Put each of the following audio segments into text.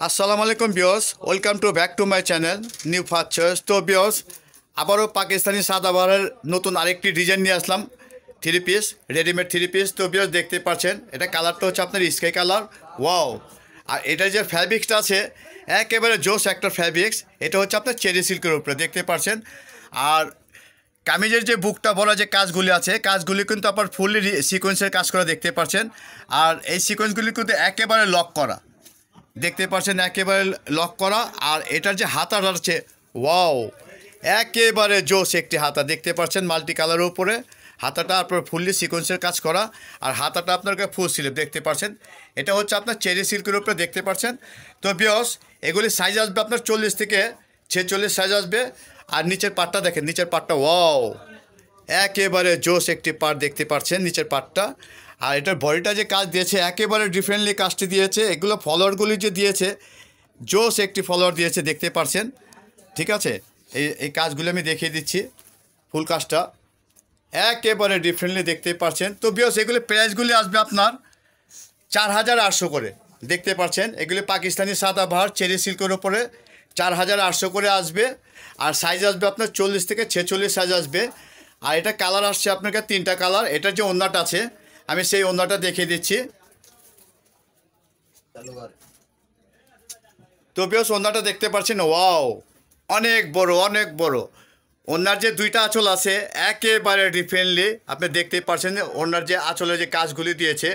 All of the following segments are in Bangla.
আসসালামু আলাইকুম viewers, welcome to back to my channel new first choice. তো ভিউয়ার্স, আবারও পাকিস্তানি সাদাবাহারের নতুন আরেকটি ডিজাইন নিয়ে আসলাম। Three piece, readymade three piece. তো ভিউয়ার্স দেখতে পাচ্ছেন, এটা কালারটা হচ্ছে আপনার স্কাই কালার। ওয়াও! আর এটা যে ফ্যাব্রিক্সটা আছে একেবারে জোস একটা ফ্যাব্রিক্স। এটা হচ্ছে আপনার চেরি সিল্কের উপরে দেখতে পাচ্ছেন। আর কামিজের যে বুকটা বলা যে কাজগুলি আছে, কাজগুলি কিন্তু আপনার ফুললি সিকোয়েন্সের কাজ করা দেখতে পাচ্ছেন। আর এই সিকোয়েন্সগুলি কিন্তু একেবারে লক করা দেখতে পাচ্ছেন, একেবারে লক করা। আর এটার যে হাতাটা আছে, ওয়াও, একেবারে জোস একটি হাতা দেখতে পাচ্ছেন মাল্টি কালারের উপরে। হাতাটা আপনার ফুললি সিকোয়েন্সের কাজ করা, আর হাতাটা আপনাকে ফুল স্লিভ দেখতে পাচ্ছেন। এটা হচ্ছে আপনার চেরি সিল্কের উপরে দেখতে পাচ্ছেন। তো ভিউয়ার্স, এগুলি সাইজ আসবে আপনার 40 থেকে 46 সাইজ আসবে। আর নিচের পাটটা দেখেন, নিচের পাটটা ওয়াও, একেবারে জোস একটি পার্ট দেখতে পাচ্ছেন নিচের পাটটা। আর এটার বডিটা যে কাজ দিয়েছে একেবারে ডিফারেন্টলি কাজটি দিয়েছে। এগুলো ফলোয়ারগুলি যে দিয়েছে, জোস একটি ফলোয়ার দিয়েছে দেখতে পাচ্ছেন। ঠিক আছে, এই কাজগুলো আমি দেখিয়ে দিচ্ছি। ফুল কাজটা একেবারে ডিফারেন্টলি দেখতে পাচ্ছেন। তো বিয়স, এগুলি প্রাইসগুলি আসবে আপনার 4800 করে দেখতে পাচ্ছেন। এগুলি পাকিস্তানি সাদাবাহার চেরি সিল্কের ওপরে 4800 করে আসবে। আর সাইজ আসবে আপনার 40 থেকে 46 সাইজ আসবে। আর এটা কালার আসছে আপনাকে 3টা কালার। এটার যে ওড়নাটা আছে, আমি সেই ওড়নাটা দেখিয়ে দিচ্ছি। তো বিয়স, ওড়নাটা দেখতে পাচ্ছেন, ওয়াও, অনেক বড়, অনেক বড়। ওড়নার যে 2টা আঁচল আছে একেবারে ডিফারেন্টলি আপনি দেখতেই পাচ্ছেন। ওড়নার যে আঁচলে যে কাজগুলি দিয়েছে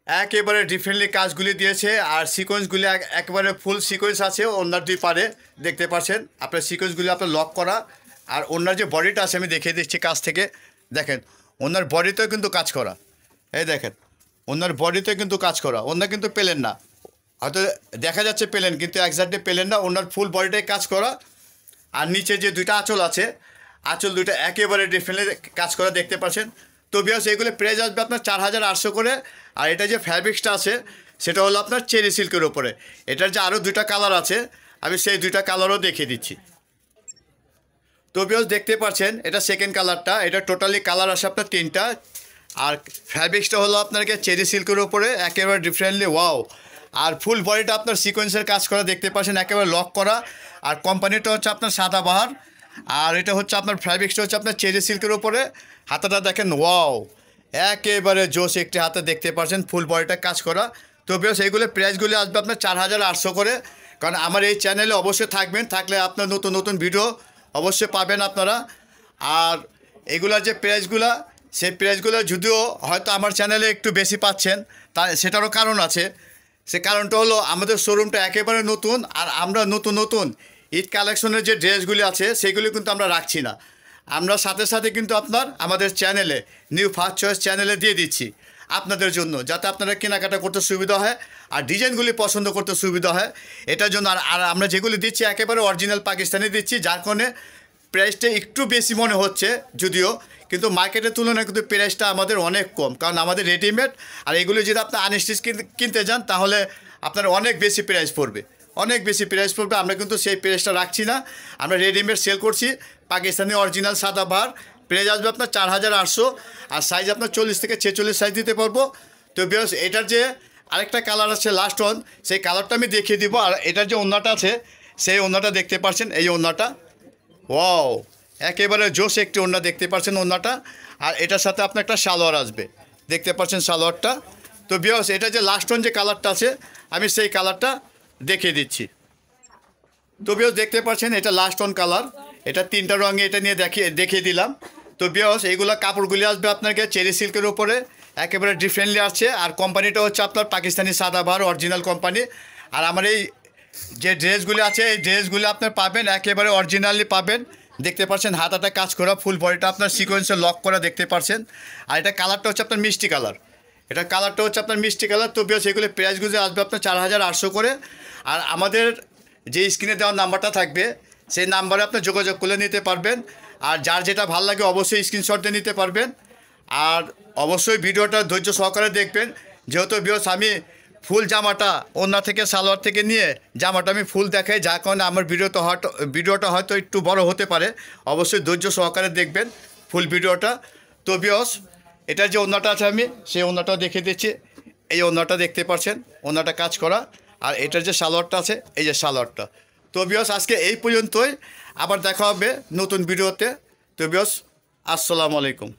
একেবারে ডিফারেন্টলি কাজগুলি দিয়েছে। আর সিকোয়েন্সগুলি একেবারে ফুল সিকোয়েন্স আছে ওড়নার 2 পারে দেখতে পাচ্ছেন। আপনার সিকোয়েন্সগুলি আপনার লক করা। আর ওড়নার যে বডিটা আছে আমি দেখিয়ে দিচ্ছি কাছ থেকে। দেখেন, ওনার বডিতেও কিন্তু কাজ করা। এই দেখেন, ওনার বডিতে কিন্তু কাজ করা। ওনার কিন্তু পেলেন না, হয়তো দেখা যাচ্ছে পেলেন, কিন্তু একজাক্টলি পেলেন না। ওনার ফুল বডিটাই কাজ করা। আর নিচে যে 2টা আঁচল আছে, আঁচল 2টা একেবারে ডিফারেন্টলি কাজ করা দেখতে পাচ্ছেন। তো বিকজ এগুলো প্রাইস আসবে আপনার 4800 করে। আর এটা যে ফ্যাব্রিক্সটা আছে সেটা হলো আপনার চেরি সিল্কের ওপরে। এটার যে আরও 2টা কালার আছে, আমি সেই 2টা কালারও দেখিয়ে দিচ্ছি। তো বিকজ দেখতে পাচ্ছেন, এটা সেকেন্ড কালারটা। এটা টোটালি কালার আসে আপনার 3টা। আর ফ্যাব্রিক্সটা হলো আপনাকে চেরি সিল্কের ওপরে একেবারে ডিফারেন্টলি ওয়াও। আর ফুল বডিটা আপনার সিকোয়েন্সের কাজ করা দেখতে পাচ্ছেন, একেবারে লক করা। আর কোম্পানিটা হচ্ছে আপনার সাদাবাহার। আর এটা হচ্ছে আপনার ফ্যাব্রিক্সটা হচ্ছে আপনার চেরি সিল্কের ওপরে। হাতাটা দেখেন, ওয়াও, একেবারে জোস একটি হাতে দেখতে পাচ্ছেন, ফুল বডিটা কাজ করা। তো বেশ, এইগুলো প্রাইসগুলি আসবে আপনার 4800 করে। কারণ আমার এই চ্যানেলে অবশ্যই থাকবেন, থাকলে আপনার নতুন নতুন ভিডিও অবশ্যই পাবেন আপনারা। আর এগুলার যে প্রাইসগুলো, সেই প্রাইসগুলো যদিও হয়তো আমার চ্যানেলে একটু বেশি পাচ্ছেন, তা সেটারও কারণ আছে। সে কারণটা হলো আমাদের শোরুমটা একেবারে নতুন। আর আমরা নতুন নতুন ঈদ কালেকশনের যে ড্রেসগুলি আছে সেগুলি কিন্তু আমরা রাখছি না। আমরা সাথে সাথে কিন্তু আমাদের চ্যানেলে নিউ ফার্স্ট চয়েস চ্যানেলে দিয়ে দিচ্ছি আপনাদের জন্য, যাতে আপনারা কেনাকাটা করতে সুবিধা হয় আর ডিজাইনগুলি পছন্দ করতে সুবিধা হয়, এটার জন্য। আর আমরা যেগুলি দিচ্ছি একেবারে অরিজিনাল পাকিস্তানি দিচ্ছি, যার কারণে প্রাইসটা একটু বেশি মনে হচ্ছে যদিও, কিন্তু মার্কেটের তুলনায় কিন্তু প্রাইসটা আমাদের অনেক কম। কারণ আমাদের রেডিমেড, আর এগুলো যদি আপনি আনস্টিচ কিনতে যান তাহলে আপনার অনেক বেশি প্রাইস পড়বে, অনেক বেশি প্রাইস পড়বে। আমরা কিন্তু সেই প্রাইসটা রাখছি না, আমরা রেডিমেড সেল করছি। পাকিস্তানি অরিজিনাল সাদাবাহার প্রাইস আসবে আপনার 4800। আর সাইজ আপনার 40 থেকে 46 সাইজ দিতে পারবো। তো বেশ, এটার যে আরেকটা কালার আছে লাস্ট ওয়ান, সেই কালারটা আমি দেখিয়ে দিব। আর এটার যে ওড়নাটা আছে, সেই ওড়নাটা দেখতে পাচ্ছেন, এই ওড়নাটা ওয়াও, একেবারে জোশ একটি ওড়না দেখতে পাচ্ছেন ওড়নাটা। আর এটার সাথে আপনার একটা সালোয়ার আসবে দেখতে পাচ্ছেন সালোয়ারটা। তো বিয়স, এটা যে লাস্ট ওয়ান যে কালারটা আছে আমি সেই কালারটা দেখিয়ে দিচ্ছি। তো বিয়স দেখতে পাচ্ছেন, এটা লাস্ট ওয়ান কালার। এটা 3টা রঙে এটা নিয়ে দেখিয়ে দিলাম। তো বিয়স, এইগুলো কাপড়গুলি আসবে আপনাকে চেরি সিল্কের উপরে, একেবারে ডিফারেন্টলি আসছে। আর কোম্পানিটা হচ্ছে আপনার পাকিস্তানি সাদাবাহার অরিজিনাল কোম্পানি। আর আমার এই যে ড্রেসগুলি আছে এই ড্রেসগুলি আপনার পাবেন একেবারে অরিজিনালি পাবেন। দেখতে পাচ্ছেন হাতাটা কাজ করা, ফুল বডিটা আপনার সিকোয়েন্সে লক করা দেখতে পাচ্ছেন। আর এটা কালারটা হচ্ছে আপনার মিষ্টি কালার। এটা কালারটা হচ্ছে আপনার মিষ্টি কালার। তো বেশ, এগুলো প্রাইসগুলি আসবে আপনার 4800 করে। আর আমাদের যে স্ক্রিনে দেওয়ার নাম্বারটা থাকবে সেই নাম্বারে আপনি যোগাযোগ করে নিতে পারবেন। আর যার যেটা ভালো লাগে অবশ্যই স্ক্রিনশট দিয়ে নিতে পারবেন। আর অবশ্যই ভিডিওটা ধৈর্য সহকারে দেখবেন, যেহেতু বিয়স আমি ফুল জামাটা ওড়না থেকে সালোয়ার থেকে নিয়ে জামাটা আমি ফুল দেখাই, যার কারণে আমার ভিডিওটা হয়তো একটু বড় হতে পারে। অবশ্যই ধৈর্য সহকারে দেখবেন ফুল ভিডিওটা। তো বিয়স, এটার যে ওড়নাটা আছে আমি সেই ওড়নাটাও দেখিয়ে দিচ্ছি। এই ওড়নাটা দেখতে পাচ্ছেন, ওড়নাটা কাজ করা। আর এটার যে সালোয়ারটা আছে এই যে সালোয়ারটা। তো বিয়স আজকে এই পর্যন্তই, আবার দেখা হবে নতুন ভিডিওতে। তো বিয়স আসসালামু আলাইকুম।